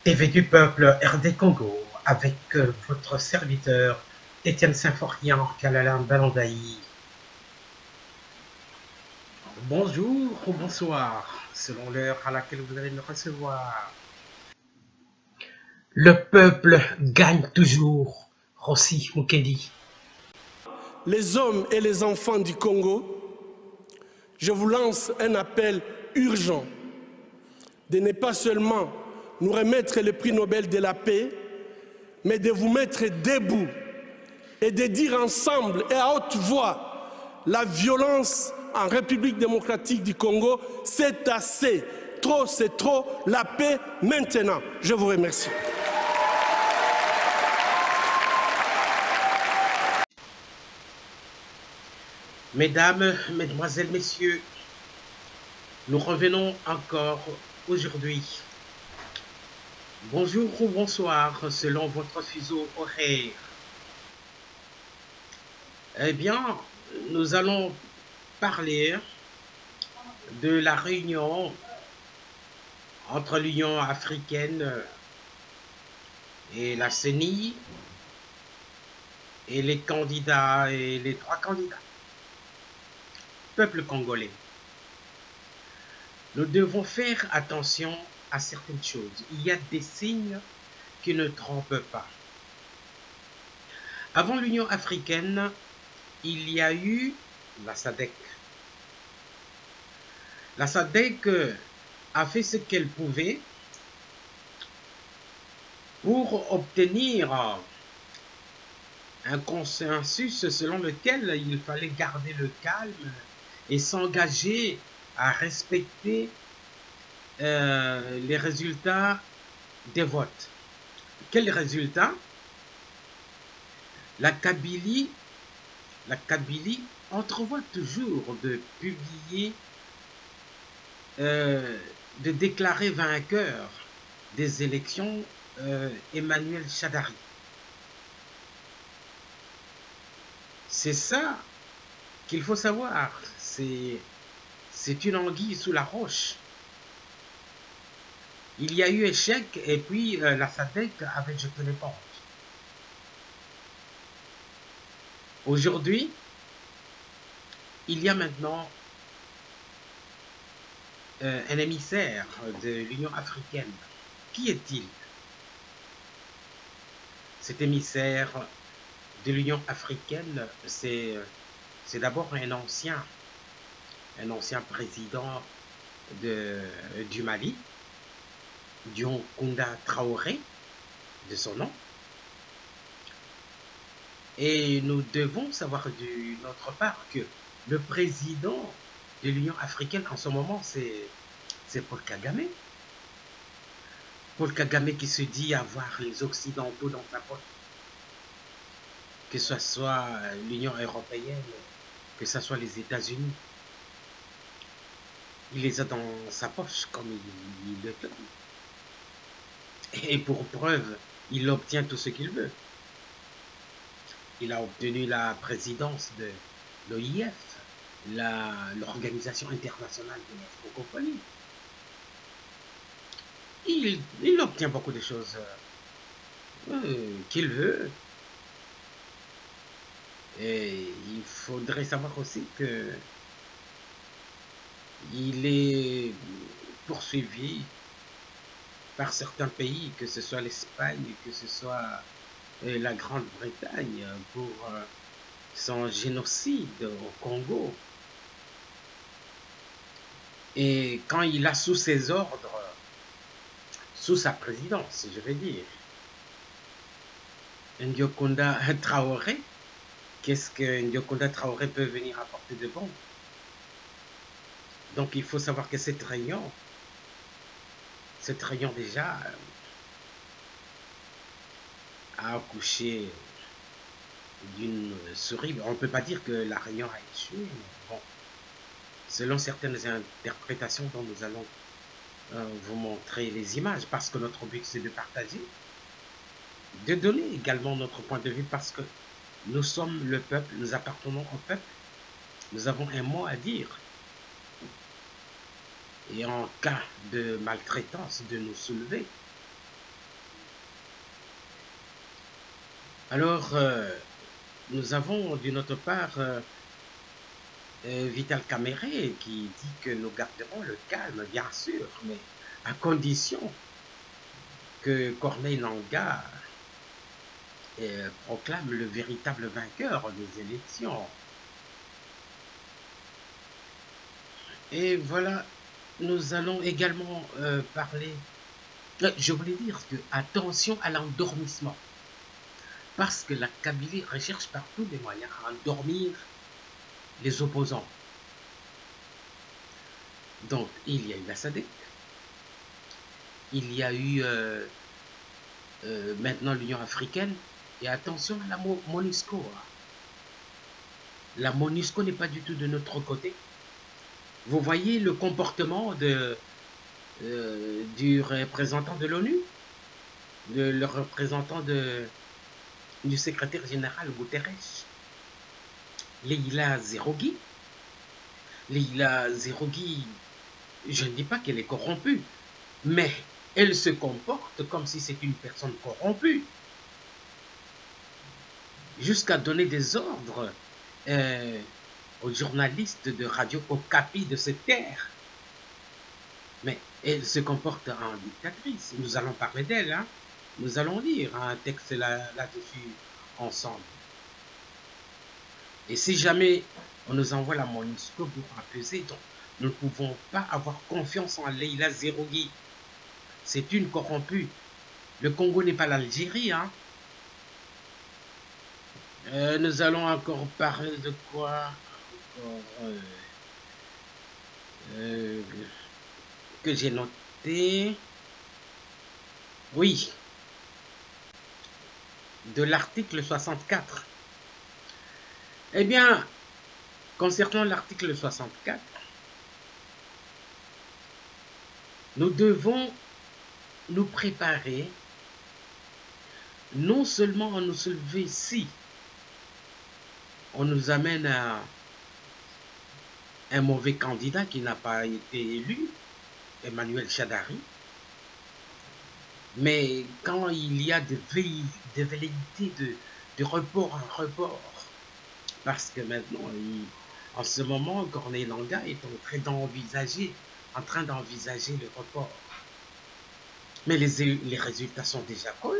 TV du peuple RD Congo avec votre serviteur Étienne Symphorien Kalalin Balandaï. Bonjour ou bonsoir, selon l'heure à laquelle vous allez me recevoir. Le peuple gagne toujours, Rossi Mukendi. Les hommes et les enfants du Congo, je vous lance un appel urgent de ne pas seulement nous remettre le prix Nobel de la paix, mais de vous mettre debout et de dire ensemble et à haute voix la violence en République démocratique du Congo, c'est assez. Trop, c'est trop. La paix maintenant. Je vous remercie. Mesdames, mesdemoiselles, messieurs, nous revenons encore aujourd'hui. Bonjour ou bonsoir, selon votre fuseau horaire. Eh bien, nous allons parler de la réunion entre l'Union africaine et la CENI et les candidats et les trois candidats. Peuple congolais, nous devons faire attention à certaines choses. Il y a des signes qui ne trompent pas. Avant l'Union africaine, il y a eu la SADC. La SADC a fait ce qu'elle pouvait pour obtenir un consensus selon lequel il fallait garder le calme et s'engager à respecter les résultats des votes. Quels résultats? La Kabylie entrevoit toujours de publier, de déclarer vainqueur des élections Emmanuel Shadari. C'est ça qu'il faut savoir. C'est une anguille sous la roche. Il y a eu échec et puis la SADC avait jeté l'éponge. Aujourd'hui, il y a maintenant un émissaire de l'Union africaine. Qui est-il? Cet émissaire de l'Union africaine, c'est d'abord un ancien président du Mali, Dioncounda Traoré, de son nom. Et nous devons savoir de notre part que le président de l'Union africaine en ce moment, c'est Paul Kagame. Paul Kagame qui se dit avoir les Occidentaux dans sa poche. Que ce soit l'Union européenne, que ce soit les États-Unis. Il les a dans sa poche comme il le clame. Et pour preuve, il obtient tout ce qu'il veut. Il a obtenu la présidence de l'OIF, l'Organisation internationale de la francophonie. Il obtient beaucoup de choses qu'il veut. Et il faudrait savoir aussi que il est poursuivi par certains pays, que ce soit l'Espagne, que ce soit la Grande-Bretagne, pour son génocide au Congo. Et quand il a sous ses ordres, sous sa présidence, je vais dire, Dioncounda Traoré, qu'est-ce que Dioncounda Traoré peut venir apporter de bon? Donc il faut savoir que cette réunion déjà a accouché d'une souris. On ne peut pas dire que la réunion a échoué, mais bon, selon certaines interprétations dont nous allons vous montrer les images, parce que notre but c'est de partager, de donner également notre point de vue, parce que nous sommes le peuple, nous appartenons au peuple, nous avons un mot à dire. Et en cas de maltraitance, de nous soulever. Alors, nous avons d'une autre part Vital Caméré qui dit que nous garderons le calme, bien sûr, mais à condition que Corneille Nangaa proclame le véritable vainqueur des élections. Et voilà, nous allons également parler. Je voulais dire que attention à l'endormissement, parce que la Kabylie recherche par tous les moyens à endormir les opposants. Donc, il y a eu la SADC, il y a eu maintenant l'Union africaine, et attention à la MONUSCO. La MONUSCO n'est pas du tout de notre côté. Vous voyez le comportement du représentant de l'ONU, le représentant du secrétaire général Guterres, Leila Zerougui. Leila Zerougui, je ne dis pas qu'elle est corrompue, mais elle se comporte comme si c'est une personne corrompue, jusqu'à donner des ordres aux journalistes de Radio Okapi de se taire. Mais elle se comporte en dictatrice. Nous allons parler d'elle, hein. Nous allons lire un texte là-dessus ensemble. Et si jamais on nous envoie la MONUSCO pour accuser, donc nous ne pouvons pas avoir confiance en Leila Zerougui. C'est une corrompue. Le Congo n'est pas l'Algérie, hein. Nous allons encore parler de quoi encore, que j'ai noté. Oui. De l'article 64. Eh bien, concernant l'article 64, nous devons nous préparer non seulement à nous soulever si on nous amène à un mauvais candidat qui n'a pas été élu, Emmanuel Shadari, mais quand il y a des velléités de report en report, parce que maintenant, en ce moment, Corneille Nangaa est en train d'envisager le report. Mais les résultats sont déjà connus.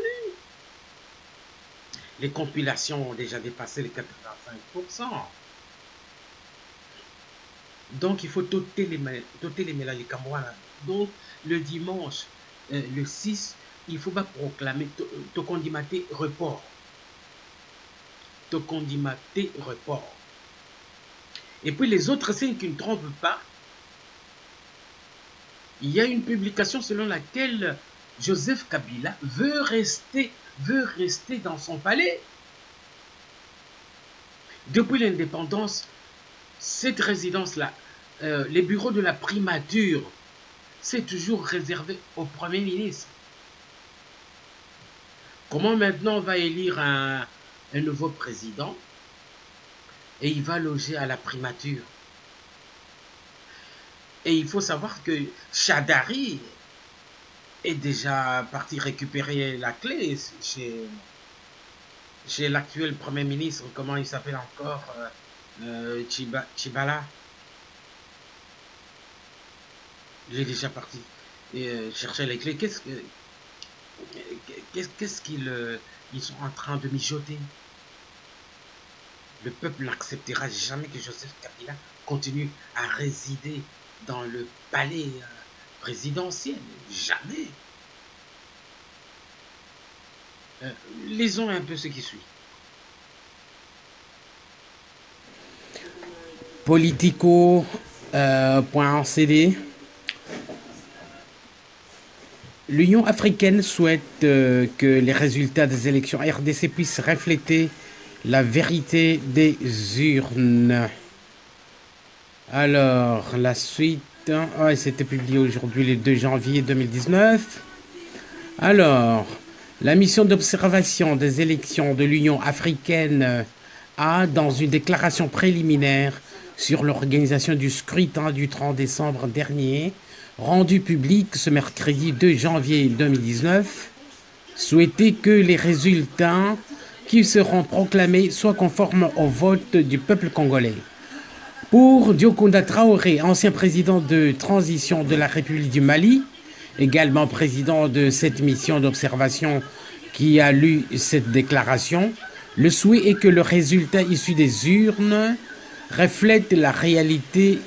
Les compilations ont déjà dépassé les 85%. Donc, il faut toter les mélanges camerounais. Donc, le dimanche, le 6, il faut pas proclamer Tokondimaté report. Tokondimaté report. Et puis, les autres signes qui ne trompent pas, il y a une publication selon laquelle Joseph Kabila veut rester dans son palais. Depuis l'indépendance, cette résidence-là, les bureaux de la primature, c'est toujours réservé au Premier ministre. Comment maintenant on va élire un nouveau président et il va loger à la primature? Et il faut savoir que Shadari est déjà parti récupérer la clé chez l'actuel Premier ministre, comment il s'appelle encore, Tshibala. Il est déjà parti chercher les clés. Qu'est-ce qu'ils sont en train de mijoter? Le peuple n'acceptera jamais que Joseph Kabila continue à résider dans le palais présidentiel. Jamais. Lisons un peu ce qui suit. Politico.cd. L'Union africaine souhaite que les résultats des élections RDC puissent refléter la vérité des urnes. Alors, la suite, c'était publié aujourd'hui le 2 janvier 2019. Alors, la mission d'observation des élections de l'Union africaine a, dans une déclaration préliminaire sur l'organisation du scrutin du 30 décembre dernier, rendu public ce mercredi 2 janvier 2019, souhaité que les résultats qui seront proclamés soit conformes au vote du peuple congolais. Pour Diokounda Traoré, ancien président de transition de la République du Mali, également président de cette mission d'observation qui a lu cette déclaration, le souhait est que le résultat issu des urnes reflète la réalité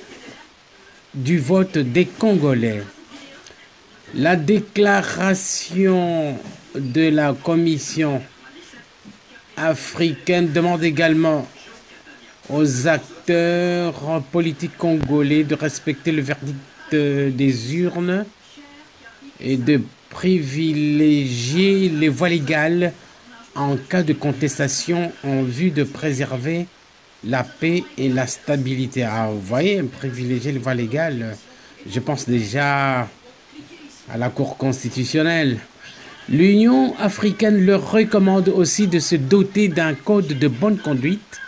du vote des Congolais. La déclaration de la Commission africaine demande également aux acteurs politiques congolais de respecter le verdict des urnes et de privilégier les voies légales en cas de contestation en vue de préserver la paix et la stabilité. Ah, vous voyez, privilégier les voies légales, je pense déjà à la Cour constitutionnelle. L'Union africaine leur recommande aussi de se doter d'un code de bonne conduite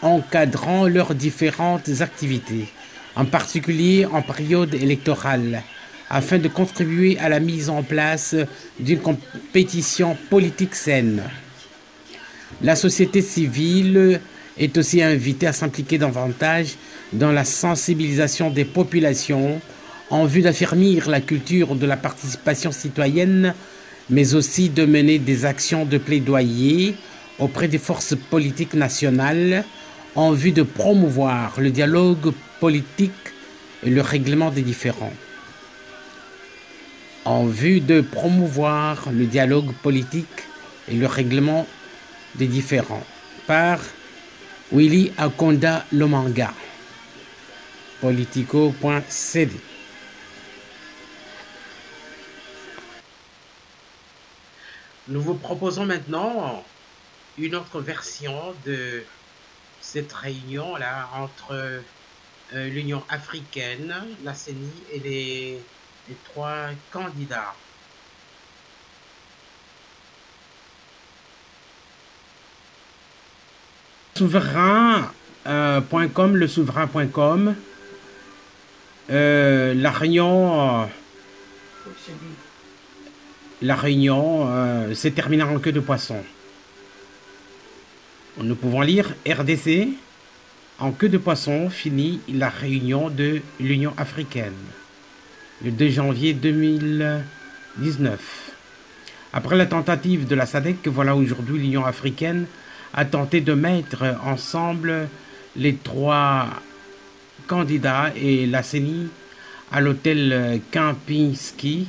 encadrant leurs différentes activités, en particulier en période électorale, afin de contribuer à la mise en place d'une compétition politique saine. La société civile est aussi invitée à s'impliquer davantage dans la sensibilisation des populations en vue d'affermir la culture de la participation citoyenne, mais aussi de mener des actions de plaidoyer auprès des forces politiques nationales en vue de promouvoir le dialogue politique et le règlement des différends. En vue de promouvoir le dialogue politique et le règlement des différends. Par Willy Akonda Lomanga, politico.cd. Nous vous proposons maintenant une autre version de cette réunion-là entre l'Union africaine, la CENI et les trois candidats. Souverain.com, le souverain.com, la réunion s'est terminée en queue de poisson. Nous pouvons lire RDC, en queue de poisson finit la réunion de l'Union africaine, le 2 janvier 2019. Après la tentative de la SADC, voilà aujourd'hui l'Union africaine a tenté de mettre ensemble les trois candidats et la CENI à l'hôtel Kempinski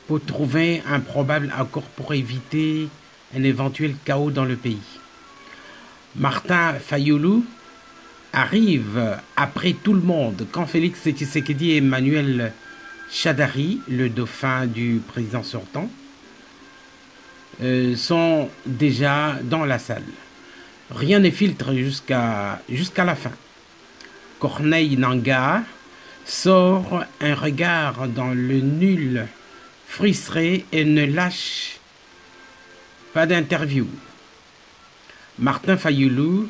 pour trouver un probable accord pour éviter un éventuel chaos dans le pays. Martin Fayoulou arrive après tout le monde quand Félix Tshisekedi et Emmanuel Shadari, le dauphin du président sortant, sont déjà dans la salle. Rien ne filtre jusqu'à la fin. Corneille Nangaa sort un regard dans le nul frustré et ne lâche pas d'interview. Martin Fayoulou,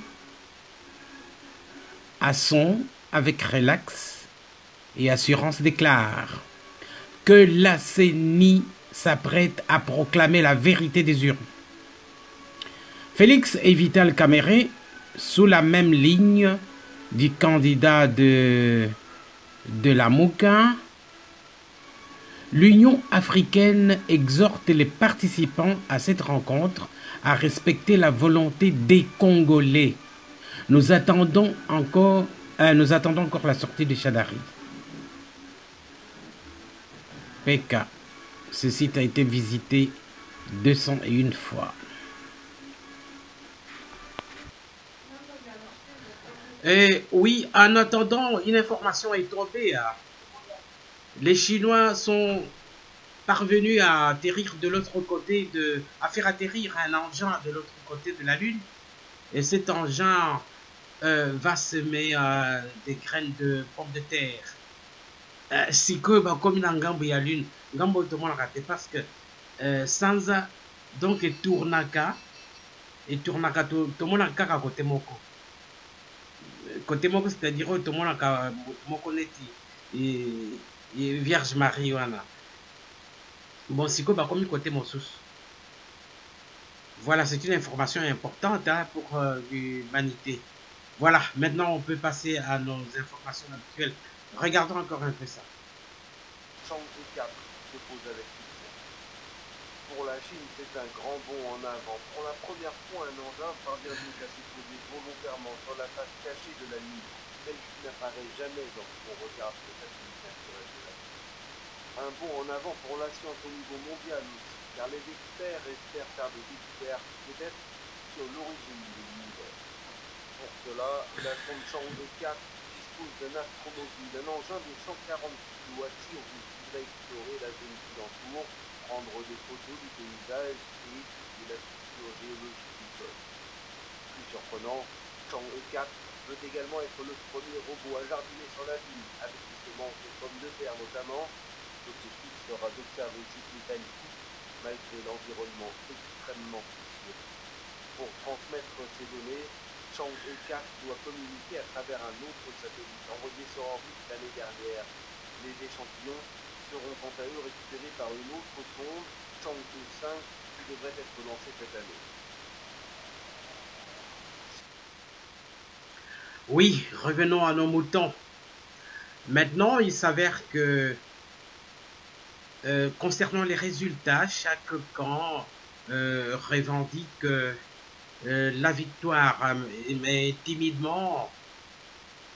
à son, avec relax et assurance, déclare que la CENI s'apprête à proclamer la vérité des urnes. Félix et Vital Kamerhe, sous la même ligne du candidat de la Mouka, l'Union africaine exhorte les participants à cette rencontre à respecter la volonté des Congolais. Nous attendons encore la sortie de Shadari. PK. Ce site a été visité 201 fois. Et oui, en attendant, une information est tombée. Les Chinois sont parvenus à atterrir de l'autre côté, à faire atterrir un engin de l'autre côté de la Lune. Et cet engin va semer des graines de pommes de terre. Si que comme une ngambo ya Lune, ngambo tout le monde raté parce que sans donc et tournaka tout le monde a côté moko. Côté moko, c'est-à-dire tout le monde a moko neti et Vierge Marie wana. Bon, si que comme côté mosus. Voilà, c'est une information importante hein, pour l'humanité. Voilà, maintenant on peut passer à nos informations habituelles. Regardons encore un peu ça. Chang'e 4 se pose avec succès. Pour la Chine, c'est un grand bond en avant. Pour la première fois, un engin parvient donc à se poser volontairement sur la face cachée de la Lune, celle qui n'apparaît jamais lorsqu'on regarde le satellite naturel de la Terre. Un bond en avant pour la science au niveau mondial aussi, car les experts espèrent faire des découvertes peut-être sur l'origine de l'univers. Pour cela, la sonde Chang'e 4 dispose d'un astromobile, un engin de 140 kg attire où il va explorer la zone qui l'entoure, prendre des photos du paysage et étudier la structure géologique du sol. Plus surprenant, Chang'e 4 peut également être le premier robot à jardiner sur la Lune, avec des semences de pommes de terre notamment. L'objectif sera d'observer ces métalliques malgré l'environnement extrêmement poussiéreux. Pour transmettre ces données, Chang'e 4 doit communiquer à travers un autre satellite envoyé sur orbite l'année dernière. Les échantillons seront quant à eux récupérés par une autre sonde, Chang'e 5, qui devrait être lancée cette année. Oui, revenons à nos moutons. Maintenant, il s'avère que concernant les résultats, chaque camp revendique la victoire, mais timidement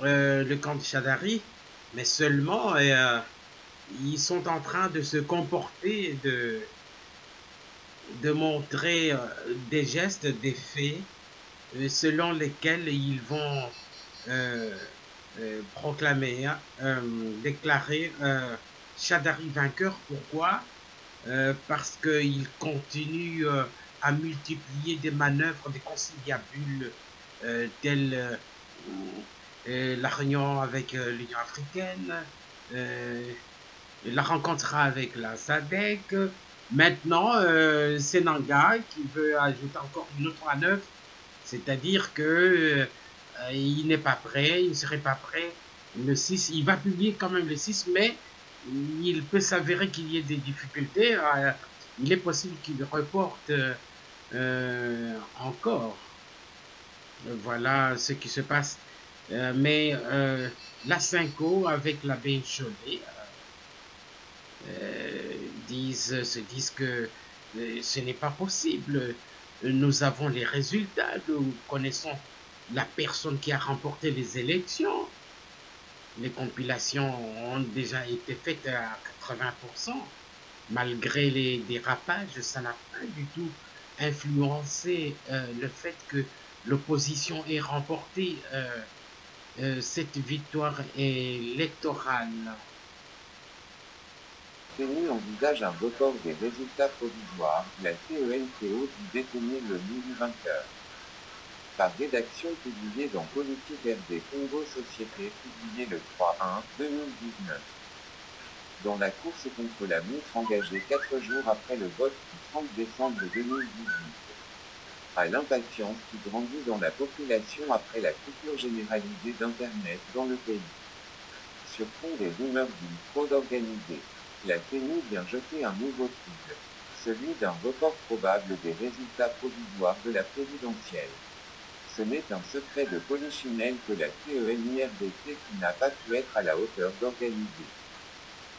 le camp de Shadari, mais seulement ils sont en train de se comporter, de montrer des gestes, des faits selon lesquels ils vont proclamer, déclarer Shadari vainqueur. Pourquoi? Parce qu'il continue à multiplier des manœuvres, des conciliabules telles la réunion avec l'Union africaine, la rencontre avec la SADC. Maintenant, c'est Nanga qui veut ajouter encore une autre manœuvre, c'est-à-dire que il n'est pas prêt, il ne serait pas prêt le 6, il va publier quand même le 6, mais il peut s'avérer qu'il y ait des difficultés, il est possible qu'il reporte encore. Voilà ce qui se passe. Mais la Cinco avec la baie Cholet se disent que ce n'est pas possible. Nous avons les résultats, nous connaissons la personne qui a remporté les élections. Les compilations ont déjà été faites à 80%. Malgré les dérapages, ça n'a pas du tout influencé le fait que l'opposition ait remporté cette victoire électorale. CENI envisage un report des résultats provisoires, la CENCO dit détenir le nom du vainqueur. Par rédaction publiée dans Politique RD Congo Société, publié le 3-1-2019. Dans la course contre la montre engagée 4 jours après le vote du 30 décembre 2018. À l'impatience qui grandit dans la population après la coupure généralisée d'Internet dans le pays. Sur fond des rumeurs d'une fraude organisée, la CENI vient jeter un nouveau trouble, celui d'un report probable des résultats provisoires de la présidentielle. Ce n'est un secret de polichinelle que la CENIRDC qui n'a pas pu être à la hauteur d'organiser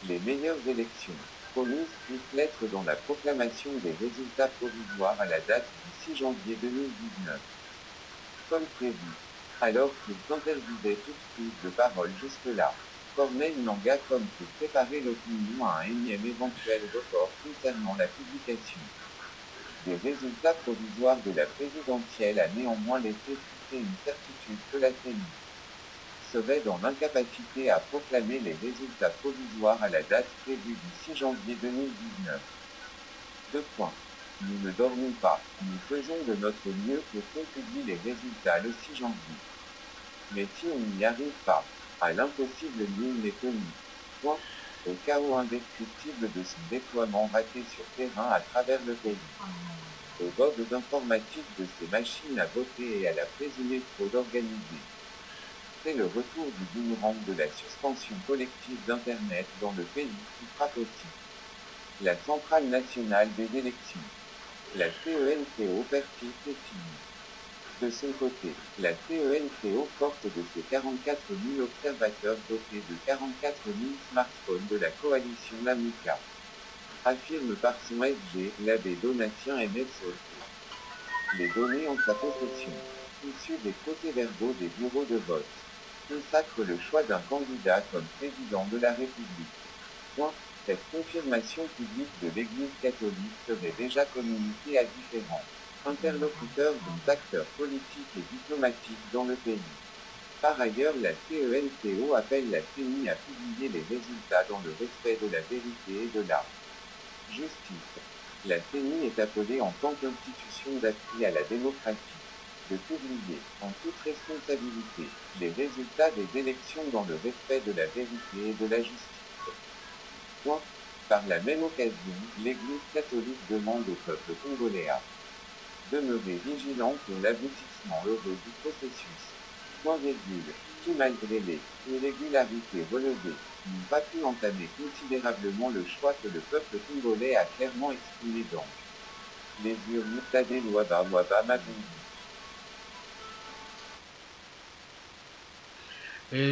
les meilleures élections, promises plus lettres dans la proclamation des résultats provisoires à la date du 6 janvier 2019. Comme prévu, alors qu'ils interdisaient toute prise de parole jusque-là, Corneille Nangaa comme pour préparer l'opinion à un énième éventuel report concernant la publication des résultats provisoires de la présidentielle a néanmoins laissé fuiter une certitude que la CENI serait dans l'incapacité à proclamer les résultats provisoires à la date prévue du 6 janvier 2019. 2 points. Nous ne dormons pas, nous faisons de notre mieux pour qu'on publie les résultats le 6 janvier. Mais si on n'y arrive pas, à l'impossible nul n'est tenu. Point. Au chaos indescriptible de son déploiement raté sur terrain à travers le pays. Aux bugs informatiques de ces machines à voter et à la présumée fraude organisée. C'est le retour du boomerang de la suspension collective d'Internet dans le pays qui frappe aussi la Centrale nationale des élections. La CENCO persiste et finit. De son côté, la CENCO porte de ses 44 000 observateurs dotés de 44 000 smartphones de la coalition Lamika. Affirme par son SG, l'abbé Donatien NSO. Les données en sa possession, issues des procès-verbaux des bureaux de vote, consacrent le choix d'un candidat comme président de la République. Point. Cette confirmation publique de l'Église catholique serait déjà communiquée à différents interlocuteurs dont acteurs politiques et diplomatiques dans le pays. Par ailleurs, la CENCO appelle la CENI à publier les résultats dans le respect de la vérité et de la justice. La CENI est appelée en tant qu'institution d'appui à la démocratie de publier, en toute responsabilité, les résultats des élections dans le respect de la vérité et de la justice. Point. Par la même occasion, l'Église catholique demande au peuple congolais à demeurer vigilant pour l'aboutissement heureux du processus. Point virgule. Qui malgré les irrégularités relevées, n'ont pas pu entamer considérablement le choix que le peuple congolais a clairement exprimé dans les urnes Tadé Luaba Mabungi.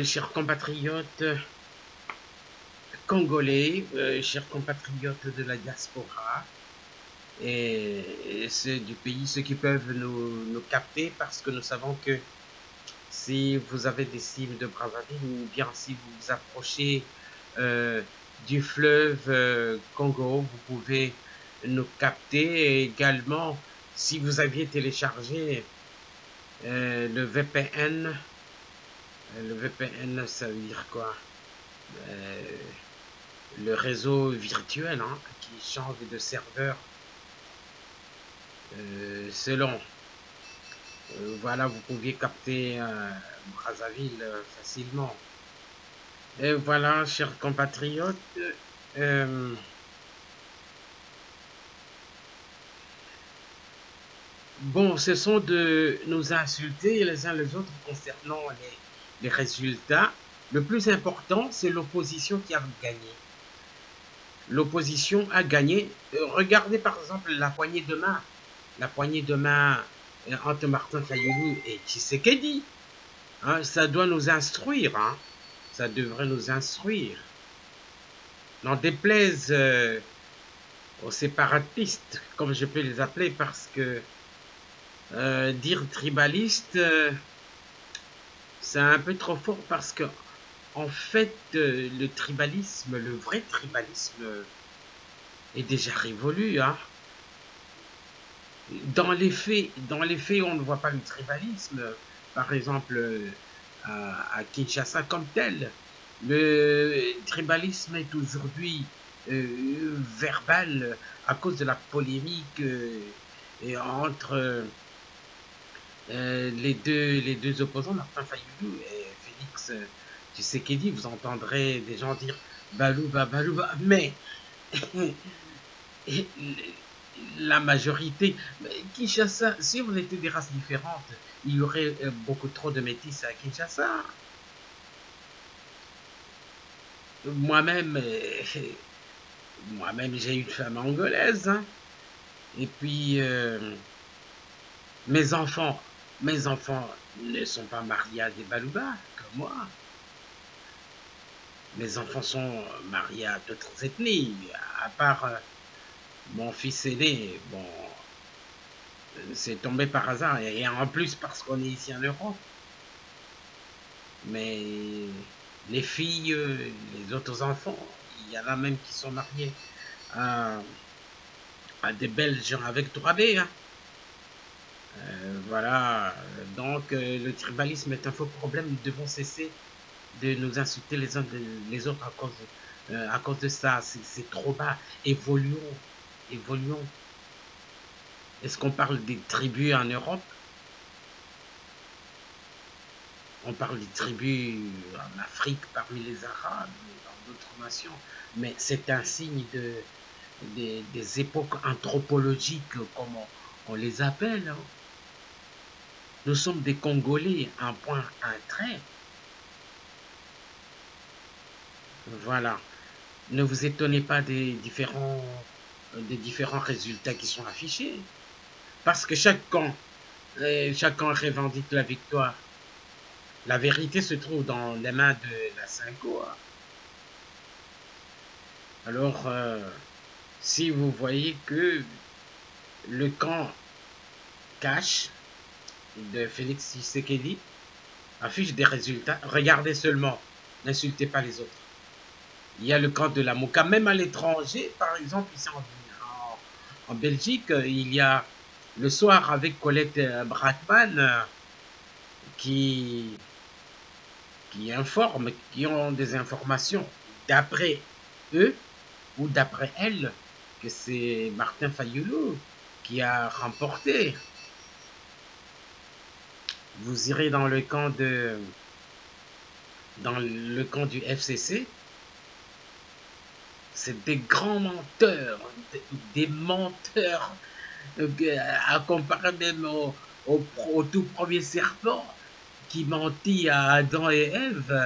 Chers compatriotes congolais, chers compatriotes de la diaspora, et ceux du pays, ceux qui peuvent nous capter, parce que nous savons que si vous avez des signes de Brazzaville, ou bien si vous vous approchez du fleuve Congo, vous pouvez nous capter. Et également, si vous aviez téléchargé le VPN, ça veut dire quoi? Le réseau virtuel qui change de serveur selon. Voilà, vous pouviez capter Brazzaville facilement. Et voilà, chers compatriotes, bon, ce sont de nous insulter les uns les autres concernant les résultats. Le plus important, c'est l'opposition qui a gagné. L'opposition a gagné. Regardez par exemple la poignée de main. La poignée de main entre Martin Fayulu et Tshisekedi. Ça doit nous instruire. Ça devrait nous instruire. N'en déplaise aux séparatistes, comme je peux les appeler, parce que dire tribaliste, c'est un peu trop fort, parce que en fait, le tribalisme, le vrai tribalisme, est déjà révolu. Dans les faits, on ne voit pas le tribalisme. Par exemple, à Kinshasa comme tel, le tribalisme est aujourd'hui verbal à cause de la polémique entre les deux opposants, Martin Fayulu et Félix Tshisekedi. Vous entendrez des gens dire Balouba, mais la majorité, Kinshasa, si on était des races différentes, il y aurait beaucoup trop de métis à Kinshasa. Moi-même, j'ai une femme angolaise, et puis mes enfants ne sont pas mariés à des Balouba comme moi. Mes enfants sont mariés à d'autres ethnies, à part mon fils aîné. Bon, c'est tombé par hasard, et en plus parce qu'on est ici en Europe. Mais les filles, les autres enfants, il y en a même qui sont mariés à des Belges avec 3B. Voilà, donc le tribalisme est un faux problème. Nous devons cesser de nous insulter les uns les autres à cause de ça. C'est trop bas. Évoluons. Est-ce qu'on parle des tribus en Europe? On parle des tribus en Afrique parmi les Arabes, dans d'autres nations, mais c'est un signe des époques anthropologiques, comme on les appelle. Nous sommes des Congolais, un point, un trait. Voilà. Ne vous étonnez pas des différents des différents résultats qui sont affichés. Parce que chaque camp revendique la victoire. La vérité se trouve dans les mains de la Cinco. Alors, si vous voyez que le camp cash de Félix Tshisekedi affiche des résultats, regardez seulement, n'insultez pas les autres. Il y a le camp de la Mouka, même à l'étranger, par exemple, ici en Belgique, il y a le soir avec Colette Brackman qui informent, qui ont des informations d'après eux ou d'après elle, que c'est Martin Fayulu qui a remporté. Vous irez dans le camp du FCC, c'est des grands menteurs, des menteurs, à comparer même au tout premier serpent qui mentit à Adam et Ève.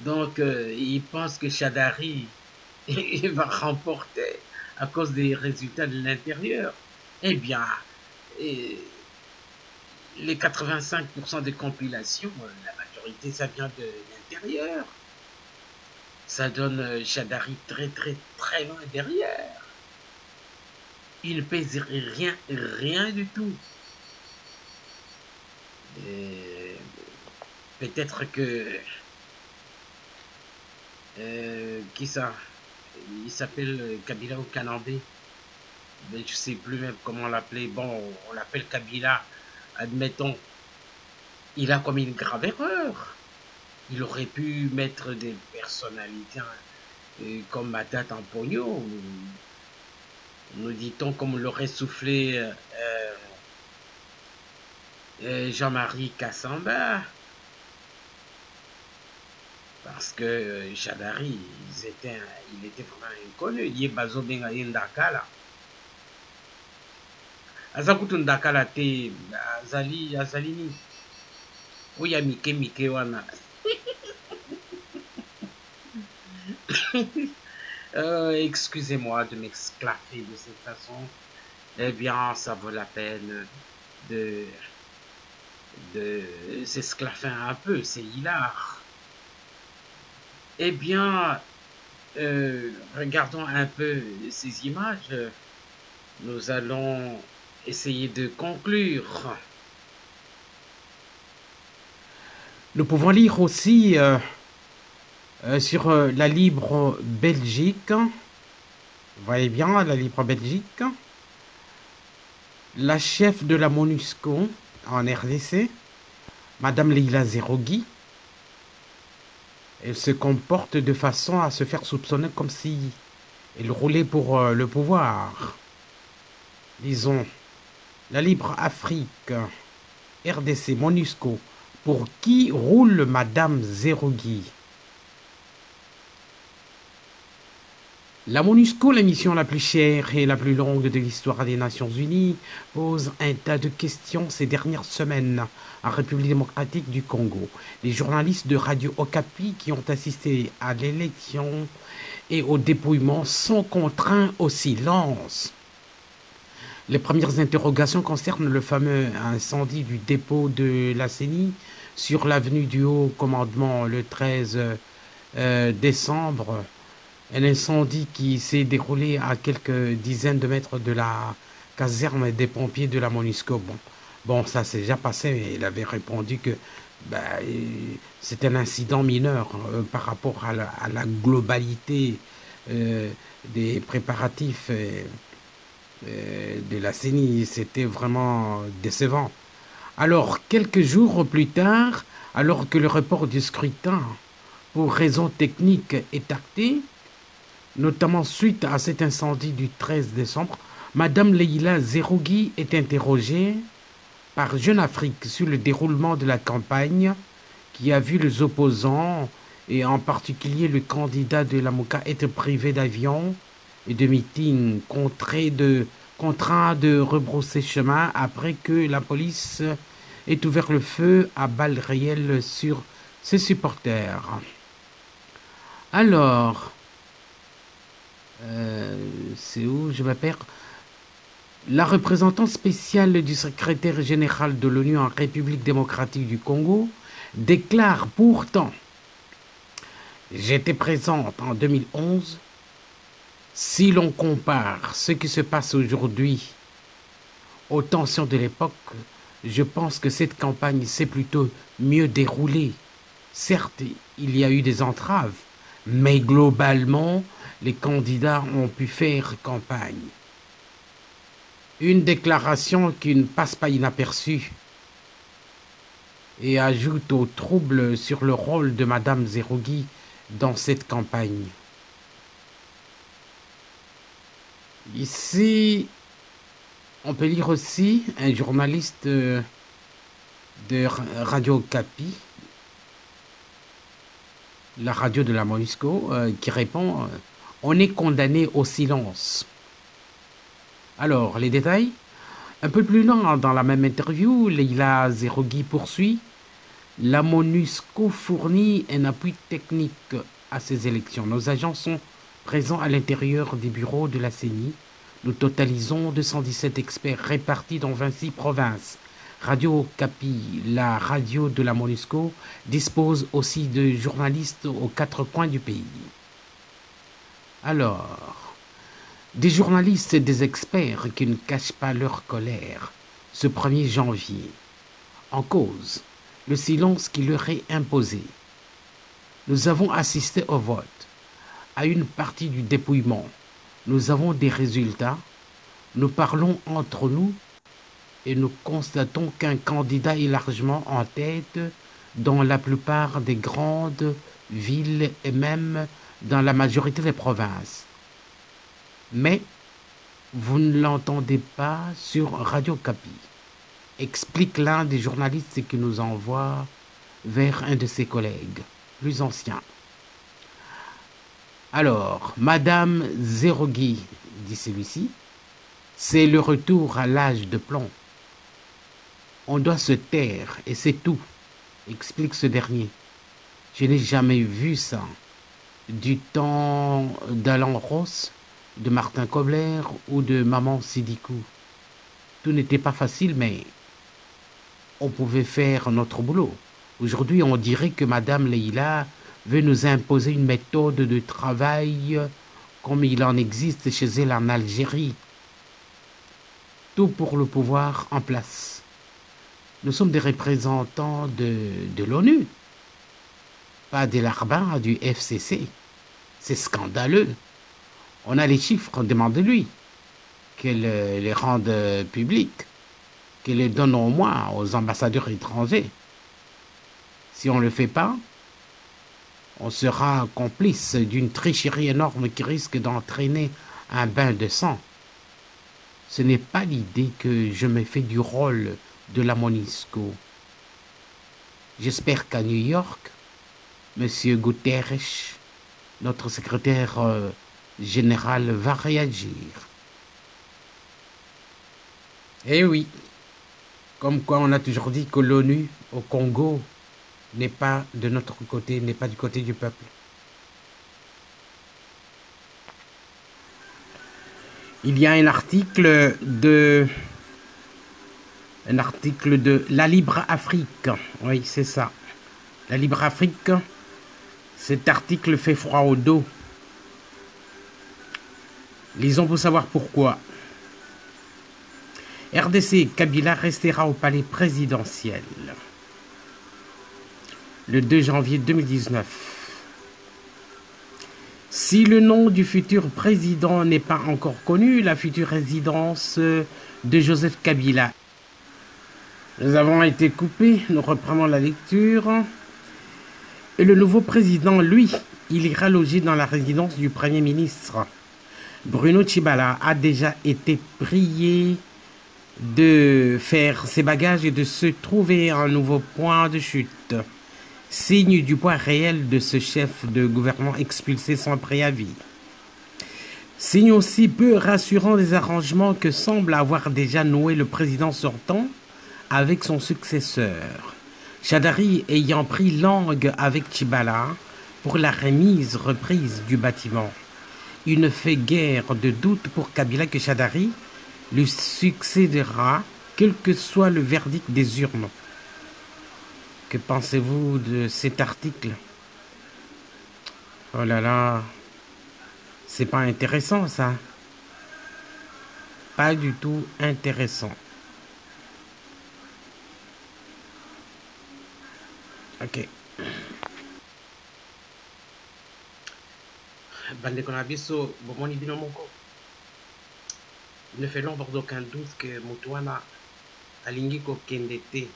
Donc, ils pensent que Shadari il va remporter à cause des résultats de l'intérieur. Eh bien, les 85% des compilations, la majorité, ça vient de l'intérieur. Ça donne Shadari très, très, très loin derrière. Il ne pèse rien du tout. Peut-être que... qui ça? Il s'appelle Kabila ou Kanambé. Mais je sais plus même comment l'appeler. Bon, on l'appelle Kabila. Admettons. Il a commis une grave erreur. Il aurait pu mettre des personnalités comme Matat en pognon. Nous dit-on comme l'aurait soufflé Jean-Marie Kassamba. Parce que Shadari, il était vraiment inconnu. Il est bazo benga Ndakala. Azakutu Ndakala te azalini. Oya mike wana. Excusez-moi de m'exclaffer de cette façon. Eh bien, ça vaut la peine de s'esclaffer un peu. C'est hilar. Eh bien, regardons un peu ces images. Nous allons essayer de conclure. Nous pouvons lire aussi sur la Libre Belgique. Vous voyez bien, la Libre Belgique. La chef de la MONUSCO en RDC, Madame Leila Zerougui, elle se comporte de façon à se faire soupçonner comme si elle roulait pour le pouvoir. Disons, la Libre Afrique, RDC, MONUSCO, pour qui roule Madame Zerougui? La MONUSCO, la mission la plus chère et la plus longue de l'histoire des Nations Unies, pose un tas de questions ces dernières semaines en République démocratique du Congo. Les journalistes de Radio Okapi qui ont assisté à l'élection et au dépouillement sont contraints au silence. Les premières interrogations concernent le fameux incendie du dépôt de la CENI sur l'avenue du Haut Commandement le 13 décembre. Un incendie qui s'est déroulé à quelques dizaines de mètres de la caserne des pompiers de la MONUSCO. Bon, ça s'est déjà passé, mais il avait répondu que c'est un incident mineur par rapport à la globalité des préparatifs de la CENI. C'était vraiment décevant. Alors, quelques jours plus tard, alors que le report du scrutin pour raisons techniques est acté, notamment suite à cet incendie du 13 décembre, Madame Leila Zerougui est interrogée par Jeune Afrique sur le déroulement de la campagne qui a vu les opposants, et en particulier le candidat de la Mouka, être privé d'avion et de meeting, contraint de rebrousser chemin après que la police ait ouvert le feu à balles réelles sur ses supporters. Alors, C'est où je me perds. La représentante spéciale du secrétaire général de l'ONU en République démocratique du Congo déclare pourtant: j'étais présente en 2011. Si l'on compare ce qui se passe aujourd'hui aux tensions de l'époque, je pense que cette campagne s'est plutôt mieux déroulée. Certes, il y a eu des entraves, mais globalement, les candidats ont pu faire campagne. Une déclaration qui ne passe pas inaperçue et ajoute au trouble sur le rôle de Madame Zerugui dans cette campagne. Ici, on peut lire aussi un journaliste de Radio Okapi, la radio de la MONUSCO, qui répond « On est condamné au silence ». Alors, les détails. Un peu plus loin dans la même interview, Leila Zerugui poursuit: la MONUSCO fournit un appui technique à ces élections. Nos agents sont présents à l'intérieur des bureaux de la CENI. Nous totalisons 217 experts répartis dans 26 provinces. Radio Okapi, la radio de la MONUSCO, dispose aussi de journalistes aux 4 coins du pays. Alors, des journalistes et des experts qui ne cachent pas leur colère ce 1er janvier. En cause, le silence qui leur est imposé. Nous avons assisté au vote, à une partie du dépouillement. Nous avons des résultats. Nous parlons entre nous et nous constatons qu'un candidat est largement en tête dans la plupart des grandes villes et même dans la majorité des provinces. Mais vous ne l'entendez pas sur Radio Okapi, explique l'un des journalistes qui nous envoie vers un de ses collègues plus anciens. Alors, Madame Zerugui, dit celui-ci, c'est le retour à l'âge de plomb. On doit se taire et c'est tout, explique ce dernier. Je n'ai jamais vu ça. Du temps d'Alain Ross, de Martin Kobler ou de Maman Sidikou. Tout n'était pas facile, mais on pouvait faire notre boulot. Aujourd'hui, on dirait que Madame Leila veut nous imposer une méthode de travail comme il en existe chez elle en Algérie. Tout pour le pouvoir en place. Nous sommes des représentants de l'ONU, pas des larbins du FCC. C'est scandaleux. On a les chiffres, demandez-lui, qu'elle les rende publics, qu'elle les donne au moins aux ambassadeurs étrangers. Si on ne le fait pas, on sera complice d'une tricherie énorme qui risque d'entraîner un bain de sang. Ce n'est pas l'idée que je me fais du rôle de la MONUSCO. J'espère qu'à New York, M. Guterres, notre secrétaire général, va réagir. Eh oui, comme quoi on a toujours dit que l'ONU au Congo n'est pas de notre côté, n'est pas du côté du peuple. Il y a un article de La Libre Afrique. Oui, c'est ça. La Libre Afrique, cet article fait froid au dos. Lisons pour savoir pourquoi. RDC, Kabila restera au palais présidentiel. Le 2 janvier 2019. Si le nom du futur président n'est pas encore connu, la future résidence de Joseph Kabila. Nous avons été coupés, nous reprenons la lecture. Et le nouveau président, lui, il ira loger dans la résidence du Premier ministre. Bruno Tshibala a déjà été prié de faire ses bagages et de se trouver un nouveau point de chute. Signe du poids réel de ce chef de gouvernement expulsé sans préavis. Signe aussi peu rassurant des arrangements que semble avoir déjà noué le président sortant avec son successeur. Chadari ayant pris langue avec Tshibala pour la reprise du bâtiment. il ne fait guère de doute pour Kabila que Shadari lui succédera, quel que soit le verdict des urnes. Que pensez-vous de cet article? Oh là là, c'est pas intéressant ça. Pas du tout intéressant. Ok. Bandeko na biso bomoni bino moko. Il ne fait l'ombre d'aucun doute que moto wana alingi kokende te.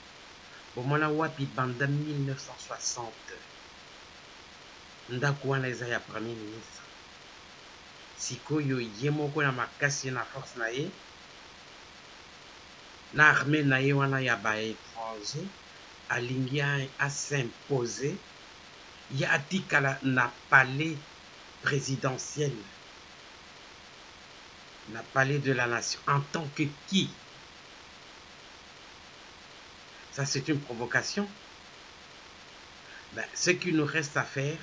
Bomona wapi banda 1960. Ndako wana eza ya premier ministre. Sikoyo ye moko na makasi na force na ye. Na armée na ye wana ya ba étranger alingi a s'imposer. Ya atikala na palais présidentiel. Na palais de la nation. En tant que qui? Ça, c'est une provocation. Ben, ce qu'il nous reste à faire,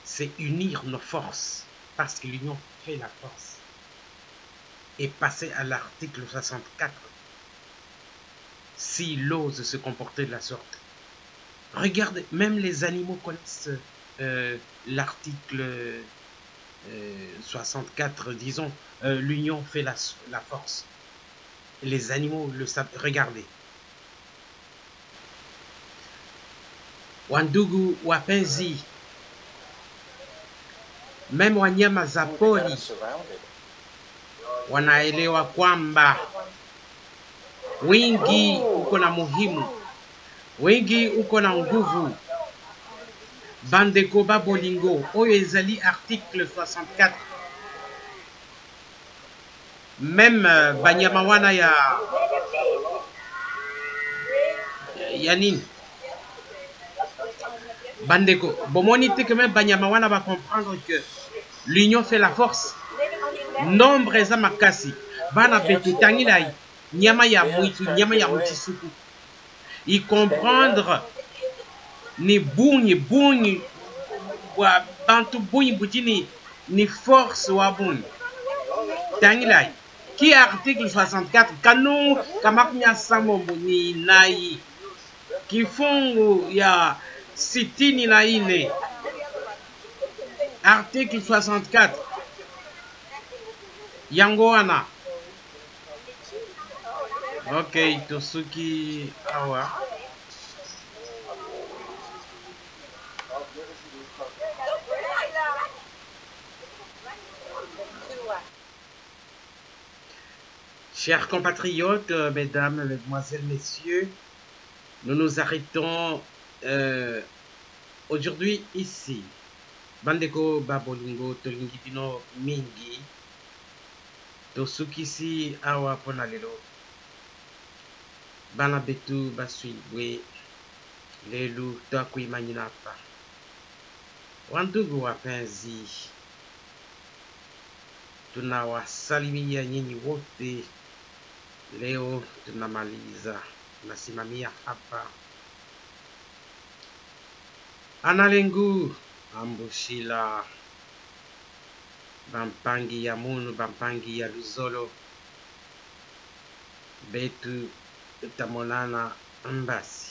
c'est unir nos forces. Parce que l'union fait la force. Et passer à l'article 64. S'il ose se comporter de la sorte. Regardez, même les animaux connaissent l'article 64, disons, l'union fait la force. Les animaux le savent. Regardez. Wandugu wapenzi. Même wanyama za pori wanaelewa kwamba wingi uko na muhimu. Wingi uko na nguvu. Bandeko babolingo oyo ezali article 64. Même banyama wana ya nini bandeko bomoni te que même banyama wana va comprendre que l'union fait la force. Nombre eza makasi bana betu tangilai nyama ya mwitu nyama ya mutisuku y comprendre ni bunyi wa bantu bunyi butini ni force wa bunyi tangilai qui article 64 kanu kamaknya samombo ni nai kifungu ya sitini na ine article 64 yango wana. Ok, tosuki awa. Chers compatriotes, mesdames, mesdemoiselles, messieurs, nous nous arrêtons aujourd'hui ici. Bandeko babolingo tolingi bino mingi. Tosukisi awa pona lelo. Bana betu baswibwe. Lelu twakuimanyiapa. Wandugu wapenzi. Tunawasalimia nyinyi wote. Leo tunamaliza. Nasimamia hapa. Analengu ambushila bampangi ya munu bampangi ya luzolo betu tamonana mbasi.